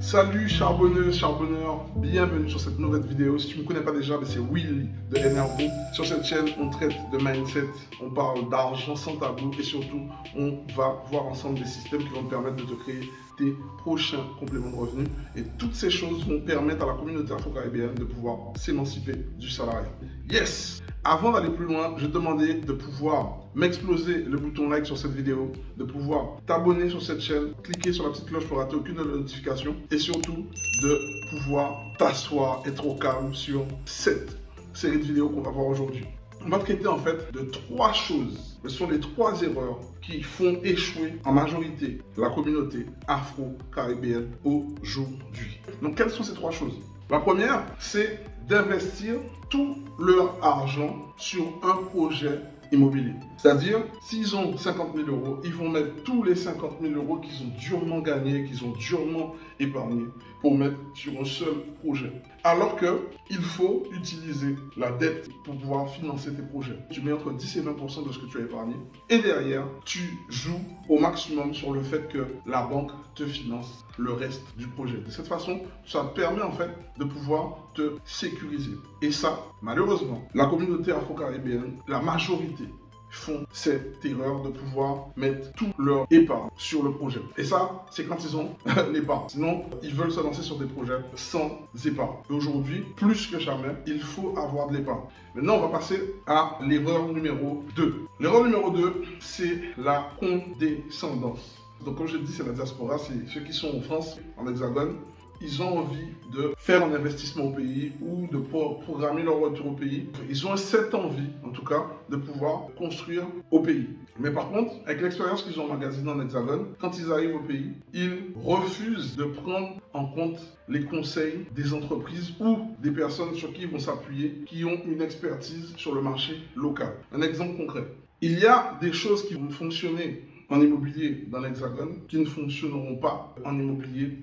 Salut charbonneuses, charbonneurs, bienvenue sur cette nouvelle vidéo. Si tu ne me connais pas déjà, c'est Will de Energo. Sur cette chaîne, on traite de mindset, on parle d'argent sans tabou et surtout, on va voir ensemble des systèmes qui vont te permettre de te créer tes prochains compléments de revenus. Et toutes ces choses vont permettre à la communauté afro-caribéenne de pouvoir s'émanciper du salariat. Yes! Avant d'aller plus loin, je te demandais de pouvoir m'exploser le bouton like sur cette vidéo, de pouvoir t'abonner sur cette chaîne, cliquer sur la petite cloche pour rater aucune notification et surtout de pouvoir t'asseoir, être au calme sur cette série de vidéos qu'on va voir aujourd'hui. On va traiter en fait de trois choses. Ce sont les trois erreurs qui font échouer en majorité la communauté afro-caribéenne aujourd'hui. Donc quelles sont ces trois choses? La première, c'est d'investir tout leur argent sur un projet immobilier. C'est-à-dire, s'ils ont 50 000 euros, ils vont mettre tous les 50 000 euros qu'ils ont durement gagnés, qu'ils ont durement épargnés pour mettre sur un seul projet. Alors qu'il faut utiliser la dette pour pouvoir financer tes projets. Tu mets entre 10 et 20% de ce que tu as épargné. Et derrière, tu joues au maximum sur le fait que la banque te finance le reste du projet. De cette façon, ça te permet en fait de pouvoir te sécuriser. Et ça, malheureusement, la communauté afro-caribéenne, la majorité, font cette erreur de pouvoir mettre tout leur épargne sur le projet. Et ça, c'est quand ils ont l'épargne. Sinon, ils veulent se lancer sur des projets sans épargne. Et aujourd'hui, plus que jamais, il faut avoir de l'épargne. Maintenant, on va passer à l'erreur numéro 2. L'erreur numéro 2, c'est la condescendance. Donc, comme je l'ai dit, c'est la diaspora, c'est ceux qui sont en France, en Hexagone. Ils ont envie de faire un investissement au pays ou de programmer leur retour au pays. Ils ont cette envie, en tout cas, de pouvoir construire au pays. Mais par contre, avec l'expérience qu'ils ont emmagasinée en Hexagone, quand ils arrivent au pays, ils refusent de prendre en compte les conseils des entreprises ou des personnes sur qui ils vont s'appuyer, qui ont une expertise sur le marché local. Un exemple concret. Il y a des choses qui vont fonctionner en immobilier dans l'Hexagone qui ne fonctionneront pas en immobilier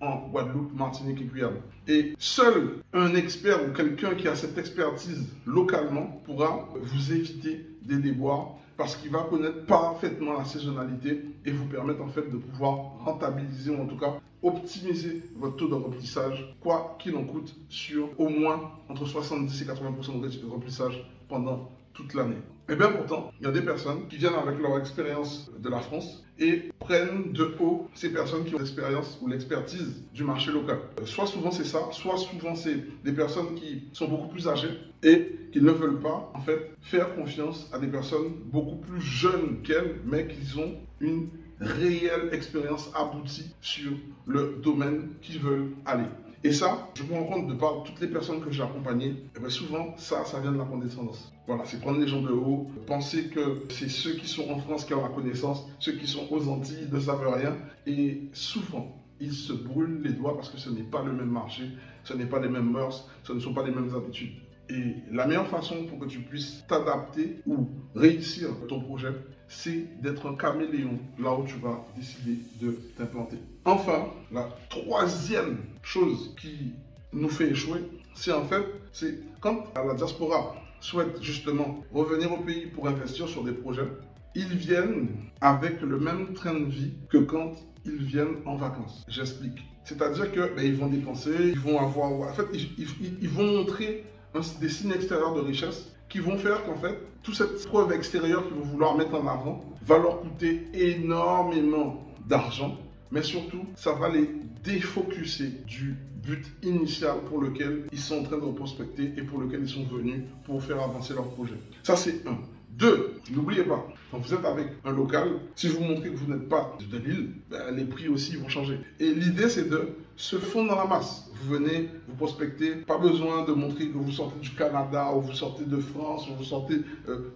en Guadeloupe, Martinique et Guyane. Et seul un expert ou quelqu'un qui a cette expertise localement pourra vous éviter des déboires parce qu'il va connaître parfaitement la saisonnalité et vous permettre en fait de pouvoir rentabiliser ou en tout cas optimiser votre taux de remplissage, quoi qu'il en coûte, sur au moins entre 70 et 80% de remplissage pendant toute l'année. Et bien pourtant, il y a des personnes qui viennent avec leur expérience de la France et prennent de haut ces personnes qui ont l'expérience ou l'expertise du marché local. Soit souvent c'est ça, soit souvent c'est des personnes qui sont beaucoup plus âgées et qui ne veulent pas en fait faire confiance à des personnes beaucoup plus jeunes qu'elles, mais qui ont une réelle expérience aboutie sur le domaine qu'ils veulent aller. Et ça, je me rends compte de par toutes les personnes que j'ai accompagnées, et bien souvent, ça vient de la condescendance. Voilà, c'est prendre les gens de haut, penser que c'est ceux qui sont en France qui ont la connaissance, ceux qui sont aux Antilles ne savent rien. Et souvent, ils se brûlent les doigts parce que ce n'est pas le même marché, ce n'est pas les mêmes mœurs, ce ne sont pas les mêmes habitudes. Et la meilleure façon pour que tu puisses t'adapter ou réussir ton projet, c'est d'être un caméléon là où tu vas décider de t'implanter. Enfin, la troisième chose qui nous fait échouer, c'est quand la diaspora souhaite justement revenir au pays pour investir sur des projets, ils viennent avec le même train de vie que quand ils viennent en vacances. J'explique. C'est-à-dire que ils vont dépenser, ils vont avoir, en fait, ils vont montrer des signes extérieurs de richesse qui vont faire qu'en fait, toute cette preuve extérieure qu'ils vont vouloir mettre en avant va leur coûter énormément d'argent, mais surtout, ça va les défocuser du but initial pour lequel ils sont en train de prospecter et pour lequel ils sont venus pour faire avancer leur projet. Ça, c'est un. Deux, n'oubliez pas, quand vous êtes avec un local, si vous montrez que vous n'êtes pas de l'île, les prix aussi vont changer. Et l'idée, c'est de se fondre dans la masse. Vous venez, vous prospectez, pas besoin de montrer que vous sortez du Canada, ou vous sortez de France, ou vous sortez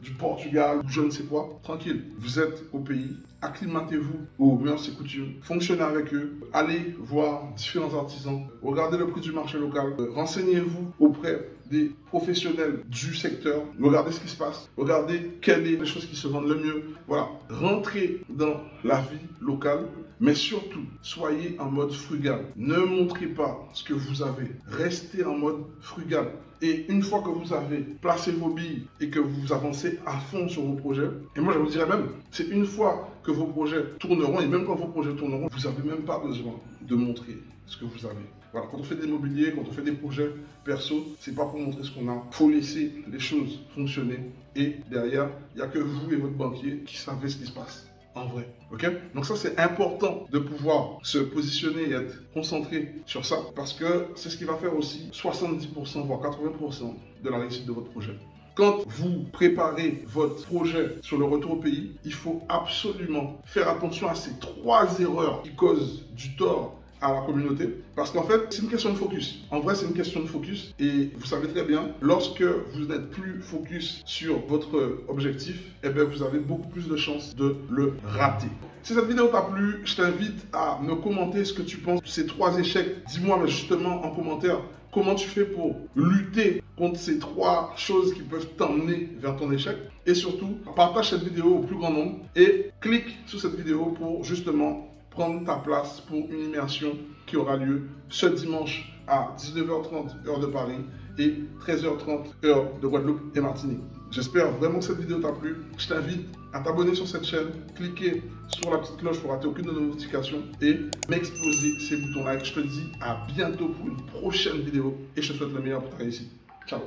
du Portugal, ou je ne sais quoi. Tranquille, vous êtes au pays, acclimatez-vous aux mœurs et coutumes, fonctionnez avec eux, allez voir différents artisans, regardez le prix du marché local, renseignez-vous auprès des professionnels du secteur, regardez ce qui se passe, regardez quelles sont les choses qui se vendent le mieux. Voilà, rentrez dans la vie locale, mais surtout, soyez en mode frugal. Ne montrez pas ce que vous avez, restez en mode frugal. Et une fois que vous avez placé vos billes et que vous avancez à fond sur vos projets, et moi je vous dirais même, c'est une fois que vos projets tourneront, et même quand vos projets tourneront, vous n'avez même pas besoin de montrer ce que vous avez. Voilà, quand on fait de l'immobilier, quand on fait des projets perso, c'est pas pour montrer ce qu'on a. Faut laisser les choses fonctionner. Et derrière, il n'y a que vous et votre banquier qui savez ce qui se passe. En vrai, ok? Donc ça, c'est important de pouvoir se positionner et être concentré sur ça parce que c'est ce qui va faire aussi 70% voire 80% de la réussite de votre projet. Quand vous préparez votre projet sur le retour au pays, il faut absolument faire attention à ces 3 erreurs qui causent du tort à la communauté, parce qu'en fait, c'est une question de focus. En vrai, c'est une question de focus, et vous savez très bien, lorsque vous n'êtes plus focus sur votre objectif, eh bien, vous avez beaucoup plus de chances de le rater. Si cette vidéo t'a plu, je t'invite à me commenter ce que tu penses de ces 3 échecs. Dis-moi justement en commentaire comment tu fais pour lutter contre ces 3 choses qui peuvent t'emmener vers ton échec. Et surtout, partage cette vidéo au plus grand nombre et clique sur cette vidéo pour justement prendre ta place pour une immersion qui aura lieu ce dimanche à 19h30 heure de Paris et 13h30 heure de Guadeloupe et Martinique. J'espère vraiment que cette vidéo t'a plu. Je t'invite à t'abonner sur cette chaîne, cliquer sur la petite cloche pour rater aucune de nos notifications et m'exploser ces boutons like. Je te dis à bientôt pour une prochaine vidéo et je te souhaite le meilleur pour ta réussite. Ciao.